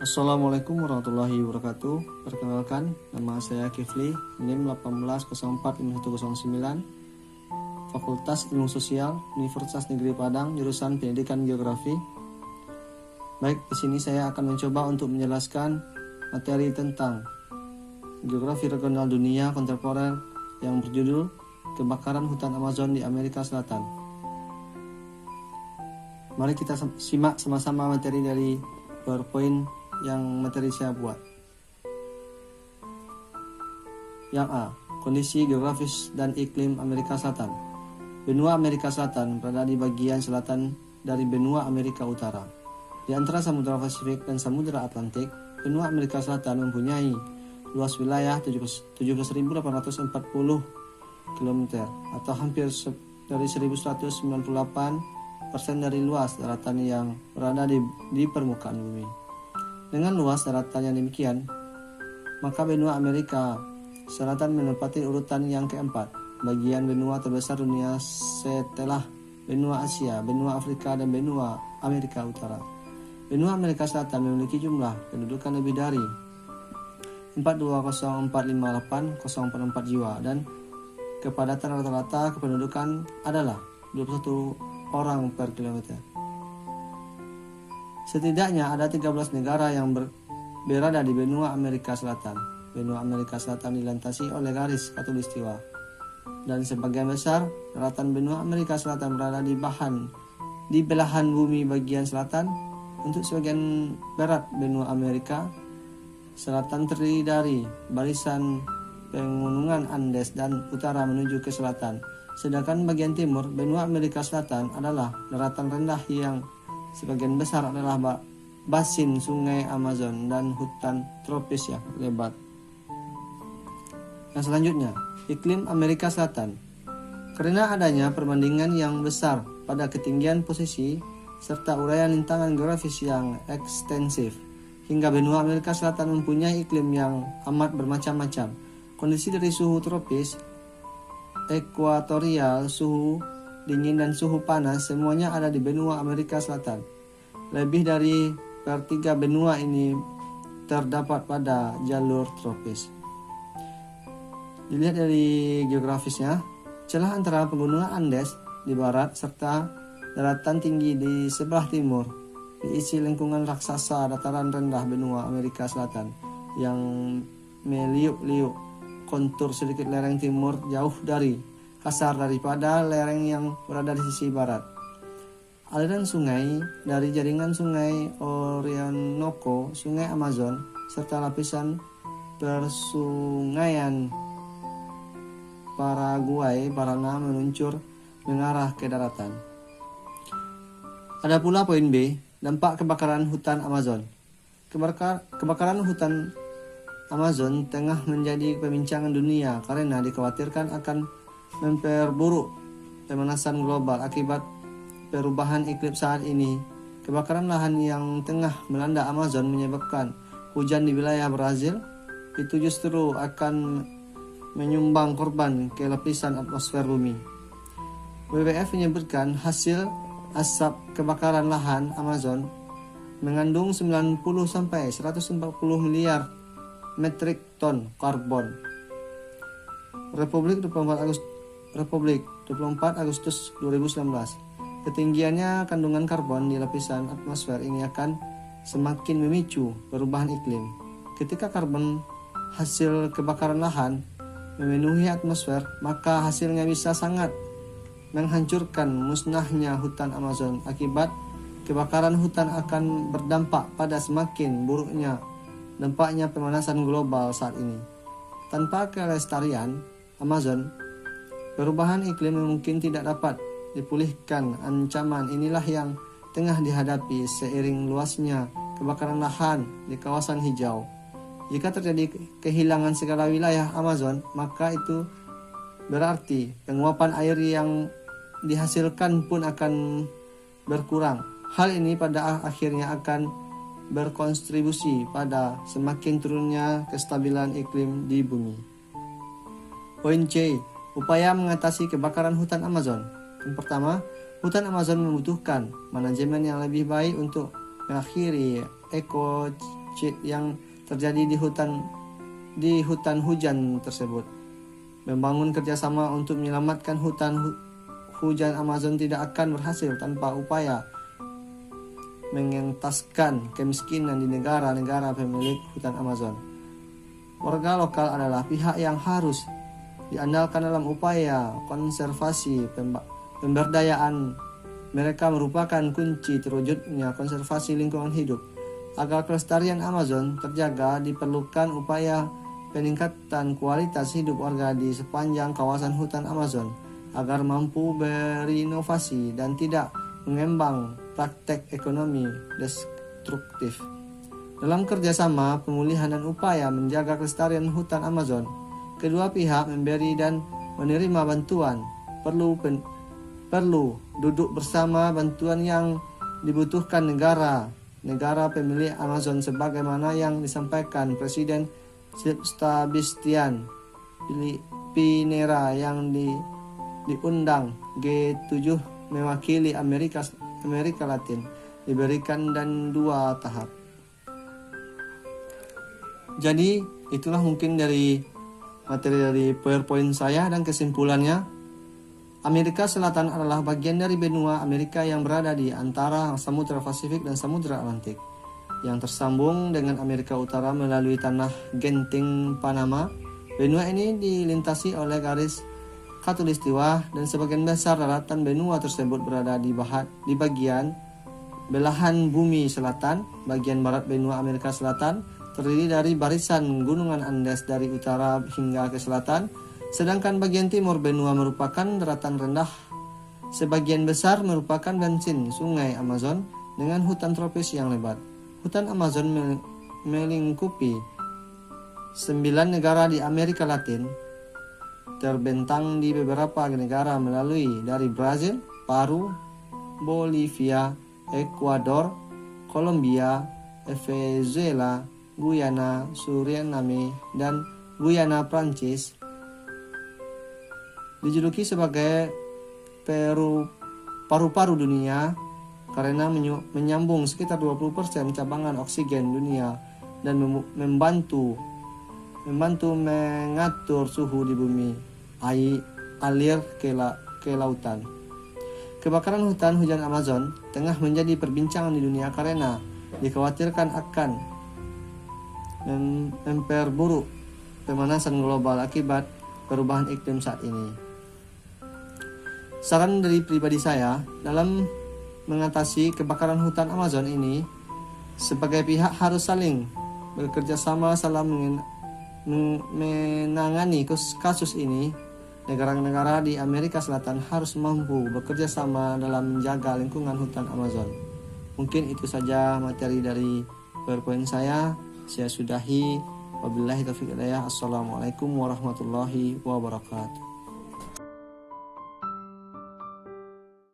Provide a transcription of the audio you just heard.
Assalamualaikum warahmatullahi wabarakatuh. Perkenalkan, nama saya Kifli, NIM 18045109, Fakultas Ilmu Sosial, Universitas Negeri Padang, jurusan Pendidikan Geografi. Baik, di sini saya akan mencoba untuk menjelaskan materi tentang geografi regional dunia kontemporer yang berjudul Kebakaran Hutan Amazon di Amerika Selatan. Mari kita simak sama-sama materi dari PowerPoint yang materi saya buat. Yang A, kondisi geografis dan iklim Amerika Selatan. Benua Amerika Selatan berada di bagian selatan dari benua Amerika Utara. Di antara Samudra Pasifik dan Samudra Atlantik, benua Amerika Selatan mempunyai luas wilayah 17.840 km atau hampir dari 1.198% dari luas daratan yang berada di permukaan bumi. Dengan luas daratan yang demikian, maka benua Amerika Selatan menempati urutan yang keempat, bagian benua terbesar dunia setelah benua Asia, benua Afrika, dan benua Amerika Utara. Benua Amerika Selatan memiliki jumlah pendudukan lebih dari 420.458.044 jiwa dan kepadatan rata-rata kependudukan adalah 21 orang per kilometer. Setidaknya ada 13 negara yang berada di benua Amerika Selatan. Benua Amerika Selatan dilintasi oleh garis khatulistiwa, dan sebagian besar daratan benua Amerika Selatan berada di belahan bumi bagian selatan. Untuk sebagian barat benua Amerika Selatan terdiri dari barisan pegunungan Andes dan utara menuju ke selatan. Sedangkan bagian timur benua Amerika Selatan adalah daratan rendah yang sebagian besar adalah basin sungai Amazon dan hutan tropis yang lebat. Yang selanjutnya, iklim Amerika Selatan. Karena adanya perbandingan yang besar pada ketinggian posisi serta uraian lintasan geografis yang ekstensif, hingga benua Amerika Selatan mempunyai iklim yang amat bermacam-macam. Kondisi dari suhu tropis, ekuatorial, suhu dingin dan suhu panas semuanya ada di benua Amerika Selatan. Lebih dari sepertiga benua ini terdapat pada jalur tropis. Dilihat dari geografisnya, celah antara pegunungan Andes di barat serta daratan tinggi di sebelah timur diisi lingkungan raksasa dataran rendah benua Amerika Selatan yang meliuk-liuk. Kontur sedikit lereng timur jauh kasar daripada lereng yang berada di sisi barat. Aliran sungai dari jaringan sungai Orinoco, sungai Amazon, serta lapisan persungaian Paraguay, Paraná meluncur mengarah ke daratan. Ada pula poin B, dampak kebakaran hutan Amazon. Kebakaran hutan Amazon tengah menjadi perbincangan dunia karena dikhawatirkan akan memperburuk pemanasan global akibat perubahan iklim saat ini. Kebakaran lahan yang tengah melanda Amazon menyebabkan hujan di wilayah Brazil itu justru akan menyumbang korban ke lapisan atmosfer bumi. WWF menyebutkan hasil asap kebakaran lahan Amazon mengandung 90-140 miliar metrik ton karbon. Republik 24 Agustus 2019. Ketinggiannya kandungan karbon di lapisan atmosfer ini akan semakin memicu perubahan iklim. Ketika karbon hasil kebakaran lahan memenuhi atmosfer, maka hasilnya bisa sangat menghancurkan musnahnya hutan Amazon. Akibat kebakaran hutan akan berdampak pada semakin buruknya dampaknya pemanasan global saat ini. Tanpa kelestarian Amazon, perubahan iklim mungkin tidak dapat dipulihkan. Ancaman inilah yang tengah dihadapi seiring luasnya kebakaran lahan di kawasan hijau. Jika terjadi kehilangan segala wilayah Amazon, maka itu berarti penguapan air yang dihasilkan pun akan berkurang. Hal ini pada akhirnya akan berkontribusi pada semakin turunnya kestabilan iklim di bumi. Poin C, upaya mengatasi kebakaran hutan Amazon. Yang pertama, hutan Amazon membutuhkan manajemen yang lebih baik untuk mengakhiri boksit yang terjadi di hutan hujan tersebut. Membangun kerjasama untuk menyelamatkan hutan hujan Amazon tidak akan berhasil tanpa upaya mengentaskan kemiskinan di negara-negara pemilik hutan Amazon. Warga lokal adalah pihak yang harus diandalkan dalam upaya konservasi pemberdayaan. Mereka merupakan kunci terwujudnya konservasi lingkungan hidup. Agar kelestarian Amazon terjaga, diperlukan upaya peningkatan kualitas hidup warga di sepanjang kawasan hutan Amazon agar mampu berinovasi dan tidak mengembang praktek ekonomi destruktif. Dalam kerjasama pemulihan dan upaya menjaga kelestarian hutan Amazon, kedua pihak memberi dan menerima bantuan. Perlu duduk bersama bantuan yang dibutuhkan negara pemilik Amazon sebagaimana yang disampaikan Presiden Sebastian Pinera yang diundang G7 mewakili Amerika Latin diberikan dan 2 tahap. Jadi itulah mungkin dari materi dari PowerPoint saya, dan kesimpulannya, Amerika Selatan adalah bagian dari benua Amerika yang berada di antara Samudra Pasifik dan Samudra Atlantik, yang tersambung dengan Amerika Utara melalui tanah genting Panama. Benua ini dilintasi oleh garis khatulistiwa dan sebagian besar daratan benua tersebut berada di bagian belahan bumi selatan. Bagian barat benua Amerika Selatan terdiri dari barisan gunungan Andes dari utara hingga ke selatan, sedangkan bagian timur benua merupakan daratan rendah. Sebagian besar merupakan basin sungai Amazon dengan hutan tropis yang lebat. Hutan Amazon melingkupi 9 negara di Amerika Latin, terbentang di beberapa negara melalui dari Brazil, Peru, Bolivia, Ekuador, Kolombia, Venezuela, Guyana, Suriname, dan Guyana Prancis. Dijuluki sebagai paru-paru dunia karena menyambung sekitar 20% cabangan oksigen dunia dan membantu mengatur suhu di bumi, alir ke lautan. Kebakaran hutan hujan Amazon tengah menjadi perbincangan di dunia karena dikhawatirkan akan memperburuk pemanasan global akibat perubahan iklim saat ini. Saran dari pribadi saya dalam mengatasi kebakaran hutan Amazon ini, sebagai pihak harus saling bekerja sama dalam menangani kasus ini. Negara-negara di Amerika Selatan harus mampu bekerja sama dalam menjaga lingkungan hutan Amazon. Mungkin itu saja materi dari PowerPoint saya. Saya sudahi. Wabillahi taufiq hidayah. Assalamualaikum warahmatullahi wabarakatuh.